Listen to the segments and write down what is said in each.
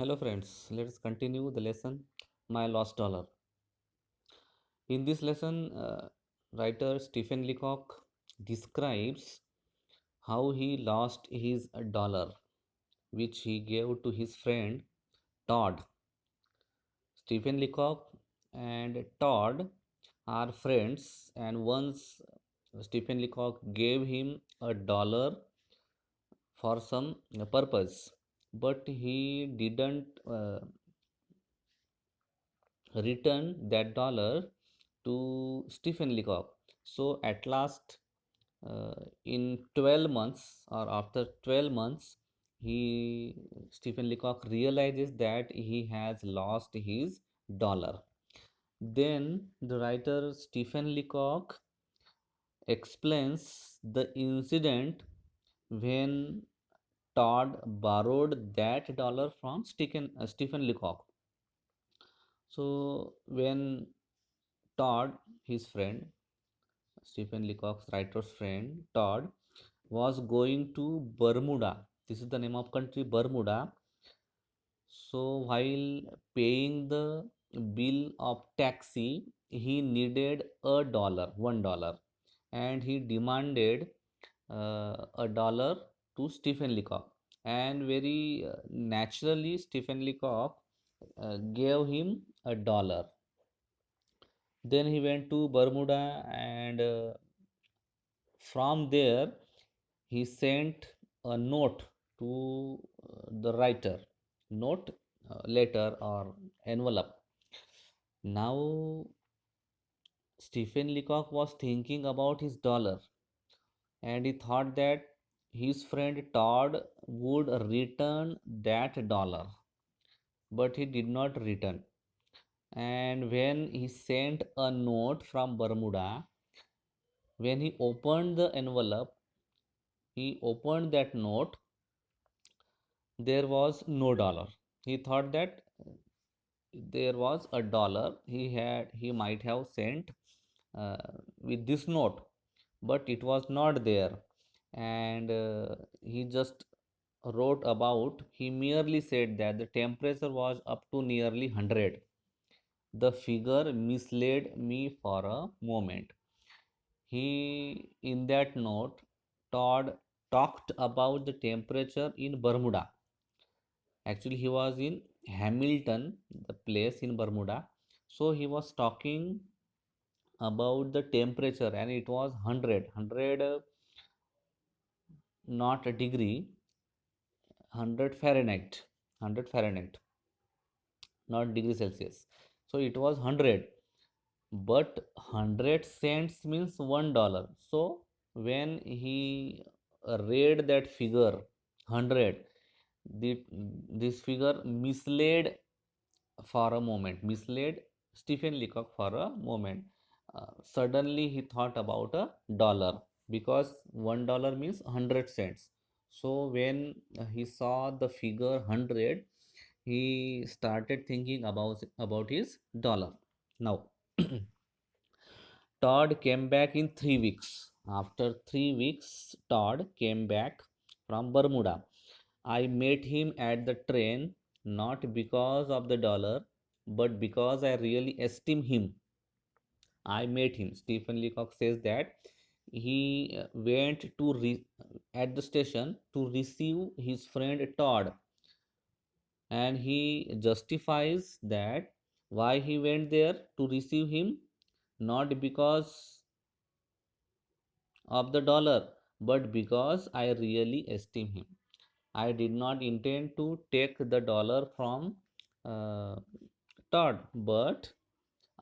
Hello friends, let's continue the lesson My Lost Dollar. In this lesson, writer Stephen Leacock describes how he lost his dollar which he gave to his friend Todd. Stephen Leacock and Todd are friends, and once Stephen Leacock gave him a dollar for some purpose, but he didn't return that dollar to Stephen Leacock. So at last, in 12 months or after 12 months, he Stephen Leacock realizes that he has lost his dollar. Then the writer Stephen Leacock explains the incident when Todd borrowed that dollar from Stephen Leacock. So when Todd, his friend, Stephen Leacock's writer's friend, Todd, was going to Bermuda. This is the name of country, Bermuda. So while paying the bill of taxi, he needed $1, and he demanded a dollar to Stephen Leacock. And very naturally, Stephen Leacock gave him $1. Then he went to Bermuda, and from there he sent a note to the writer, note, letter or envelope. Now Stephen Leacock was thinking about his dollar, and he thought that his friend Todd would return that dollar, but he did not return. And when he sent a note from Bermuda, when he opened the envelope, he opened that note, there was no dollar. He thought that there was a dollar he might have sent with this note, but it was not there. And he just wrote about, he merely said that the temperature was up to nearly 100. The figure misled me for a moment. He, in that note, Todd talked about the temperature in Bermuda. Actually, he was in Hamilton, the place in Bermuda. So he was talking about the temperature, and it was 100, not a degree, 100 Fahrenheit, 100 Fahrenheit, not degree Celsius. So it was 100, but 100 cents means $1. So when he read that figure 100, the, this figure misled Stephen Leacock for a moment. Suddenly he thought about a dollar, because $1 means 100 cents. So when he saw the figure 100, he started thinking about his dollar. Now Todd came back in 3 weeks. After 3 weeks, Todd came back from Bermuda. I met him at the train, not because of the dollar, but because I really esteem him. I met him. Stephen Leacock says that he went at the station to receive his friend Todd, and he justifies that why he went there to receive him, not because of the dollar, but because I really esteem him. I did not intend to take the dollar from uh, Todd, but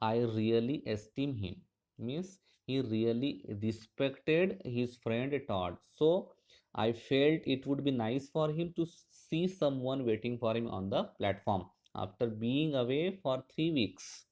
I really esteem him. Means he really respected his friend Todd. So I felt it would be nice for him to see someone waiting for him on the platform. After being away for 3 weeks,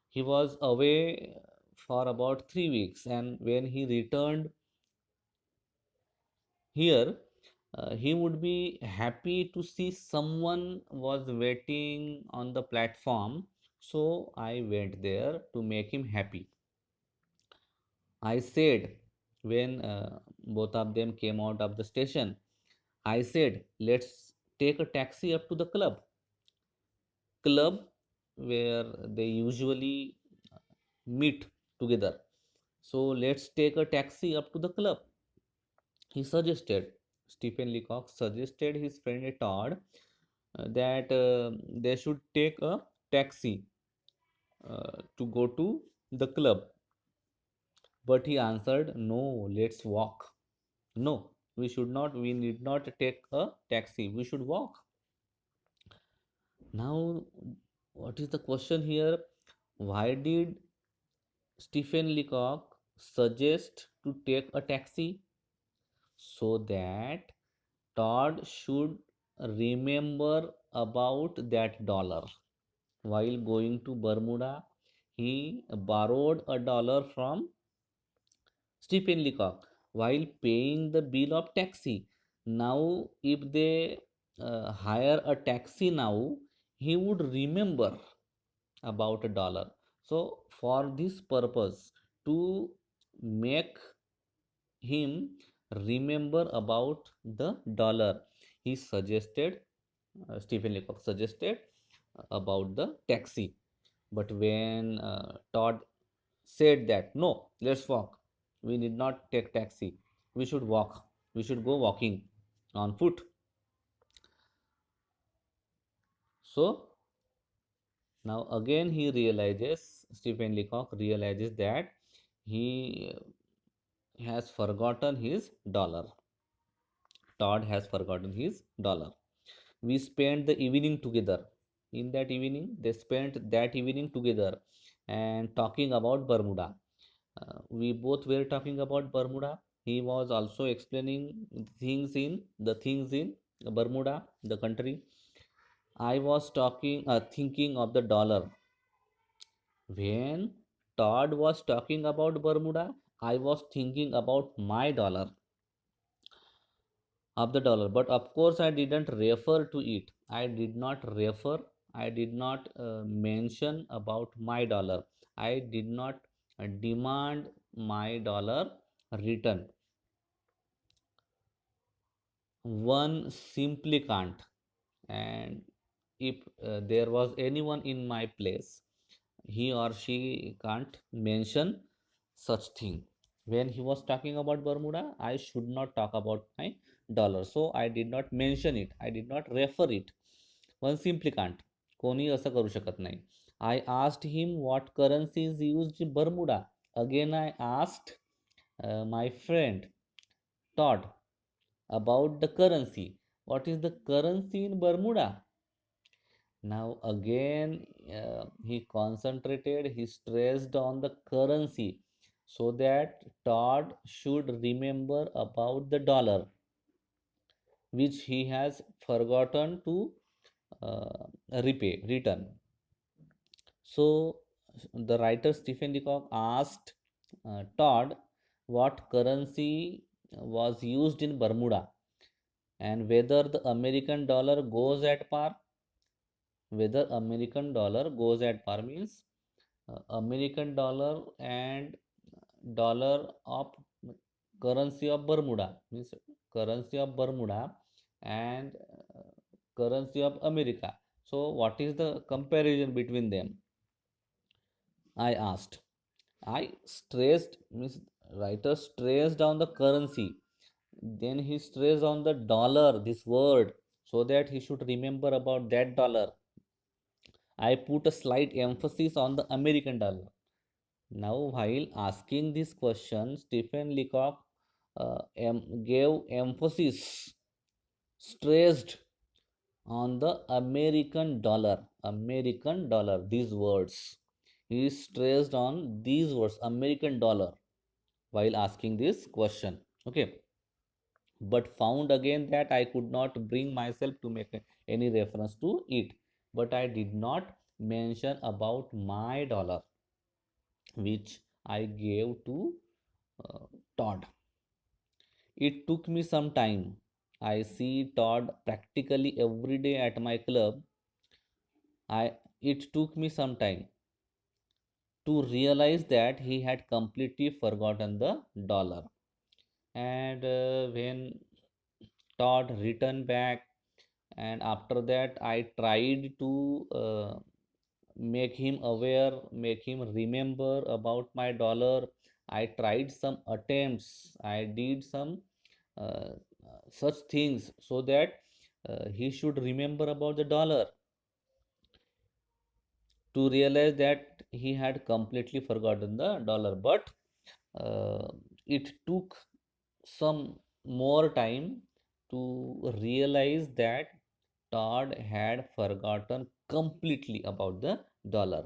he was away for about 3 weeks, and when he returned here, he would be happy to see someone was waiting on the platform. So I went there to make him happy. I said, when both of them came out of the station, I said, let's take a taxi up to the club where they usually meet together. So let's take a taxi up to the club. He suggested, Stephen Leacock suggested his friend Todd that they should take a taxi to go to the club. But he answered, no, let's walk. No, we need not take a taxi, we should walk. Now, what is the question here? Why did Stephen Leacock suggest to take a taxi? So that Todd should remember about that dollar. While going to Bermuda, he borrowed a dollar from Stephen Leacock while paying the bill of taxi. Now, if they hire a taxi now, he would remember about a dollar. So, for this purpose, to make him remember about the dollar, he suggested, Stephen Leacock suggested about the taxi. But when Todd said that, no, let's walk, we need not take taxi, we should walk, we should go walking on foot. So now again he realizes, Stephen Leacock realizes that he has forgotten his dollar. Todd has forgotten his dollar. We spent the evening together. In that evening, they spent that evening together and talking about Bermuda. We both were talking about Bermuda. He was also explaining the things in Bermuda, the country. I was thinking of the dollar. When Todd was talking about Bermuda, I was thinking about my dollar, but of course I didn't refer to it. I did not mention about my dollar. I did not demand my dollar return. One simply can't. And if there was anyone in my place, he or she can't mention such thing. When he was talking about Bermuda, I should not talk about my dollar, so I did not mention it, I did not refer it. One simply can't. कोणी असं करू शकत नाही. I asked him what currency is used in Bermuda. Again I asked my friend Todd about the currency. What is the currency in Bermuda? Now again, he concentrated, he stressed on the currency so that Todd should remember about the dollar, which he has forgotten to return. So the writer Stephen Leacock asked Todd what currency was used in Bermuda and whether the American dollar goes at par. Whether American dollar goes at par means American dollar and dollar of currency of Bermuda means currency of Bermuda and currency of America. So what is the comparison between them? I asked. I stressed means writer stressed on the currency. Then he stressed on the dollar, this word, so that he should remember about that dollar. I put a slight emphasis on the American dollar. Now, while asking this question, Stephen Leacock gave emphasis, stressed on the American dollar. American dollar, these words. He stressed on these words, American dollar, while asking this question. Okay. But found again that I could not bring myself to make any reference to it. But I did not mention about my dollar, which I gave to Todd. It took me some time. I see Todd practically every day at my club. It took me some time to realize that he had completely forgotten the dollar. And when Todd returned back, and after that I tried to make him aware, make him remember about my dollar. I tried some attempts, I did some such things so that he should remember about the dollar, to realize that he had completely forgotten the dollar. But uh, it took some more time to realize that Todd had forgotten completely about the dollar.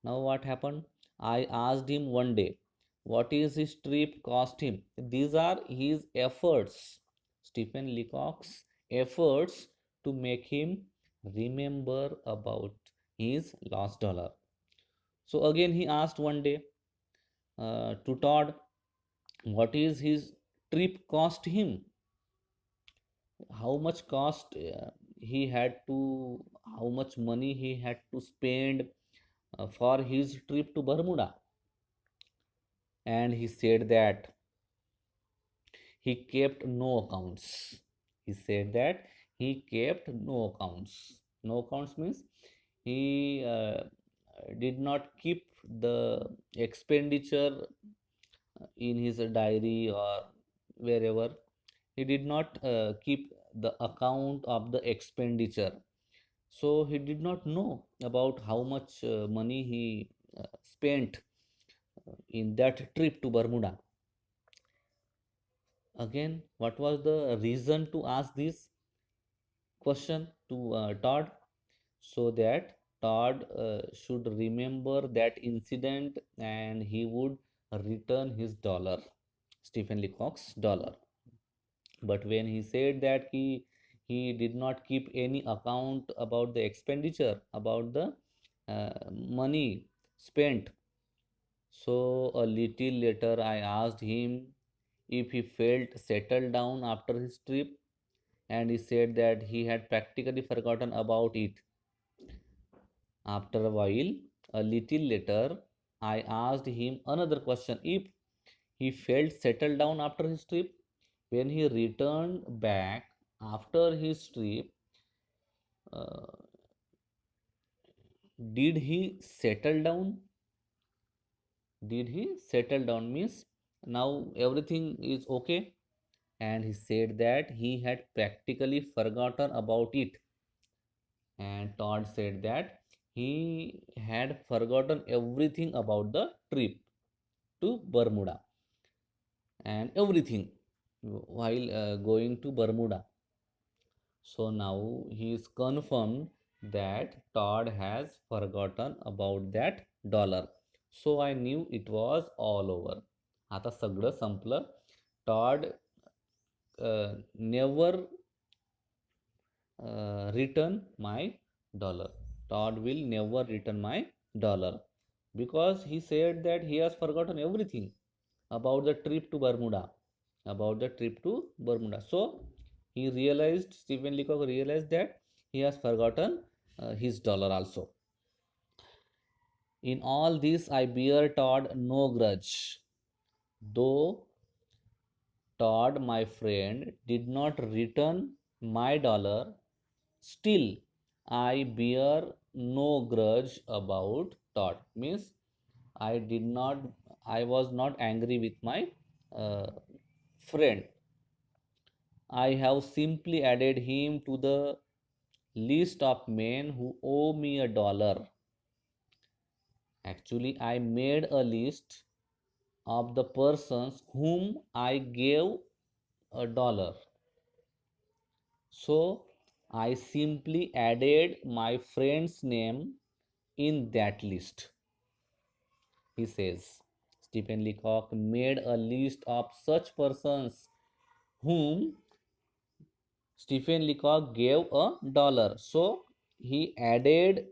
Now, what happened? I asked him one day, what is his trip cost him? These are his efforts, Stephen Leacock's efforts to make him remember about his lost dollar. So, again, he asked one day to Todd, what is his trip cost him? How much cost he had to, how much money he had to spend for his trip to Bermuda? And he said that he kept no accounts. He said that he kept no accounts. No accounts means he did not keep the expenditure in his diary or wherever. He did not keep the account of the expenditure, so he did not know about how much money he spent in that trip to Bermuda. Again, what was the reason to ask this question to Todd? So that Todd should remember that incident and he would return his dollar, Stephen Leacock's dollar. But when he said that he did not keep any account about the expenditure, about the money spent, so a little later I asked him if he felt settled down after his trip, and he said that he had practically forgotten about it. After a while, a little later, I asked him another question, if he felt settled down after his trip. When he returned back after his trip, uh, did he settle down? Did he settle down means now everything is okay? And he said that he had practically forgotten about it. And Todd said that he had forgotten everything about the trip to Bermuda and everything while going to Bermuda. So now he is confirmed that Todd has forgotten about that dollar. So I knew it was all over. आता सगळं संपलं. Todd never return my dollar. Todd will never return my dollar because he said that he has forgotten everything about the trip to Bermuda. About the trip to Bermuda. So he realized, Stephen Leacock realized that he has forgotten his dollar also. In all this, I bear Todd no grudge. Though Todd, my friend, did not return my dollar, still I bear no grudge about Todd. Means I did not, I was not angry with my uh, friend. I have simply added him to the list of men who owe me a dollar. Actually, I made a list of the persons whom I gave a dollar. So I simply added my friend's name in that list. He says Stephen Leacock made a list of such persons whom Stephen Leacock gave a dollar. So he added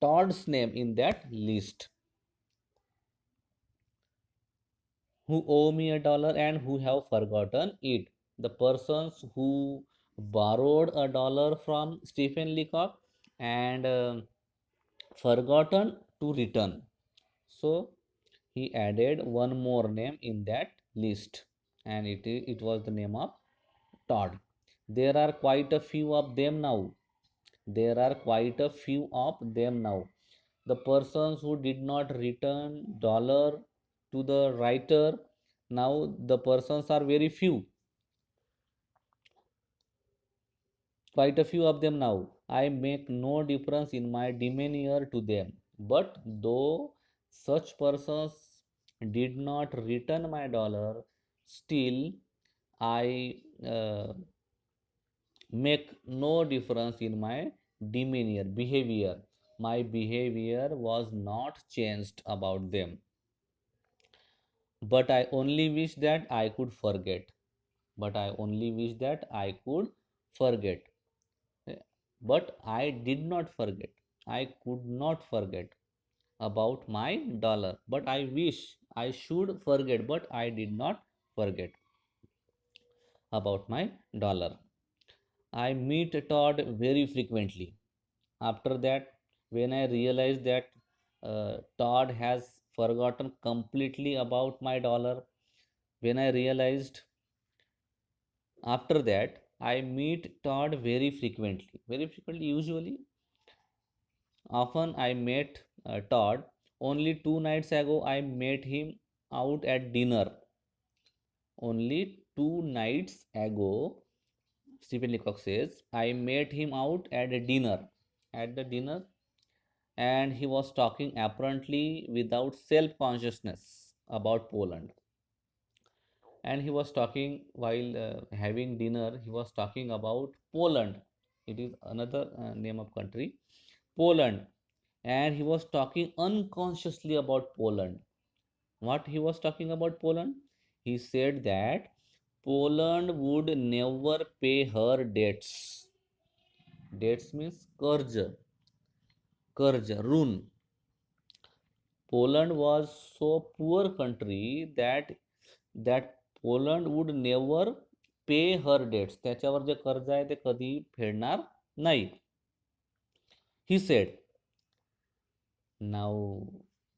Todd's name in that list, who owe me a dollar and who have forgotten it. The persons who borrowed a dollar from Stephen Leacock and forgotten to return. So he added one more name in that list, and it was the name of Todd. There are quite a few of them now. There are quite a few of them now. The persons who did not return dollar to the writer, now the persons are very few, quite a few of them now. I make no difference in my demeanor to them. But though such persons did not return my dollar, still I make no difference in my demeanor, behavior. My behavior was not changed about them. But I only wish that I could forget. But I only wish that I could forget. But I did not forget. I could not forget about my dollar. But I wish I should forget. But I did not forget about my dollar. I meet Todd very frequently. After that, when I realized that Todd has forgotten completely about my dollar, when I realized after that, I meet Todd very frequently. Very frequently, usually, often I met Todd. Only 2 nights ago, I met him out at dinner. Only 2 nights ago, Stephen Leacock says, I met him out at a dinner. At the dinner, and he was talking apparently without self consciousness about Poland. And he was talking while having dinner, he was talking about Poland. It is another name of country, Poland. And he was talking unconsciously about Poland. What he was talking about Poland? He said that Poland would never pay her debts. Debts means कर्ज ऋण. Poland was so poor country that Poland would never pay her debts. त्याच्यावर जे कर्ज आहे ते कधी फेडणार नाही. He said. Now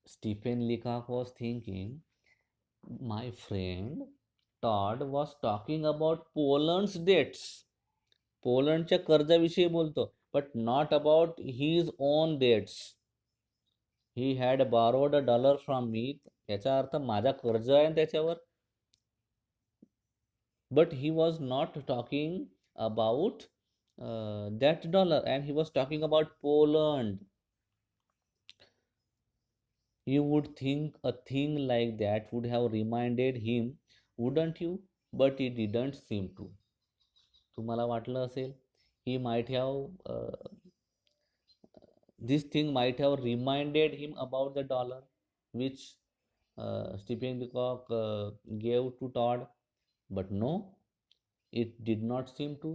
Stephen Leacock was thinking, my friend Todd was talking about Poland's debts. पोलंडच्या कर्जाविषयी बोलतो, but not about his own debts. He had borrowed $1 from me. याचा अर्थ माझा कर्ज आहे त्याच्यावर. But he was not talking about that dollar, and he was talking about Poland. You would think a thing like that would have reminded him, wouldn't you? But it didn't seem to. तुम्हाला वाटलं असेल, he might have this thing might have reminded him about the dollar which Stephen Leacock gave to Todd, but no, it did not seem to.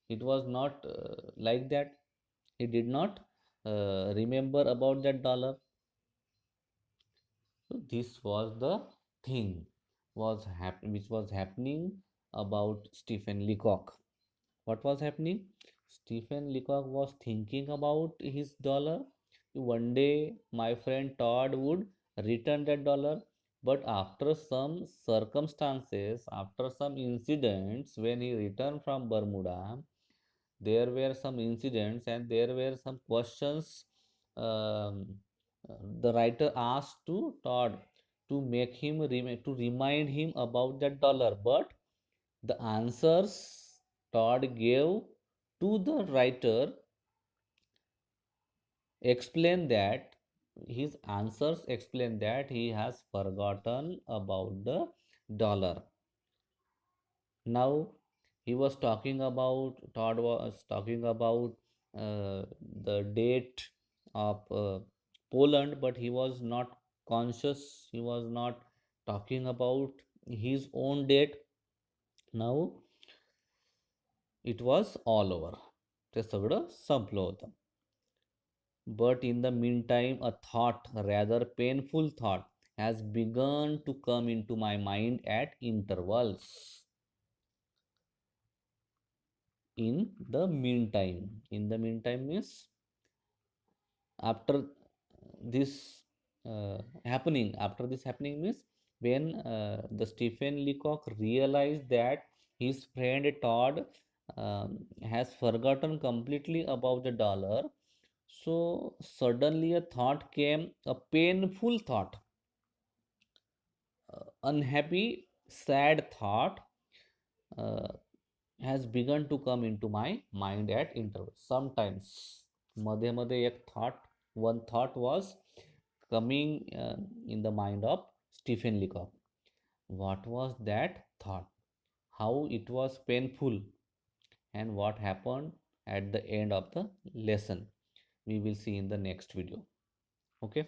It was not like that. He did not remember about that dollar. So this was the thing which was happening about Stephen Leacock. What was happening? Stephen Leacock was thinking about his dollar. One day, my friend Todd would return that dollar, but after some circumstances, after some incidents, when he returned from Bermuda, there were some incidents and there were some questions. Um, the writer asked to Todd to make him to remind him about that dollar, but the answers Todd gave to the writer explain that his answers explain that he has forgotten about the dollar. Now he was talking about Todd was talking about the date of Poland, but he was not conscious. He was not talking about his own date. Now it was all over. ते सगळं संपलं होतं. But in the meantime, a thought, rather painful thought, has begun to come into my mind at intervals. In the meantime means after this after this happening means when the Stephen Leacock realized that his friend Todd has forgotten completely about the dollar. So suddenly a thought came, a painful thought, unhappy, sad thought uh, has begun to come into my mind at intervals. Sometimes, मध्ये मध्ये एक thought, one thought was coming in the mind of Stephen Leacock. What was that thought? How it was painful, and what happened at the end of the lesson? We will see in the next video. Okay.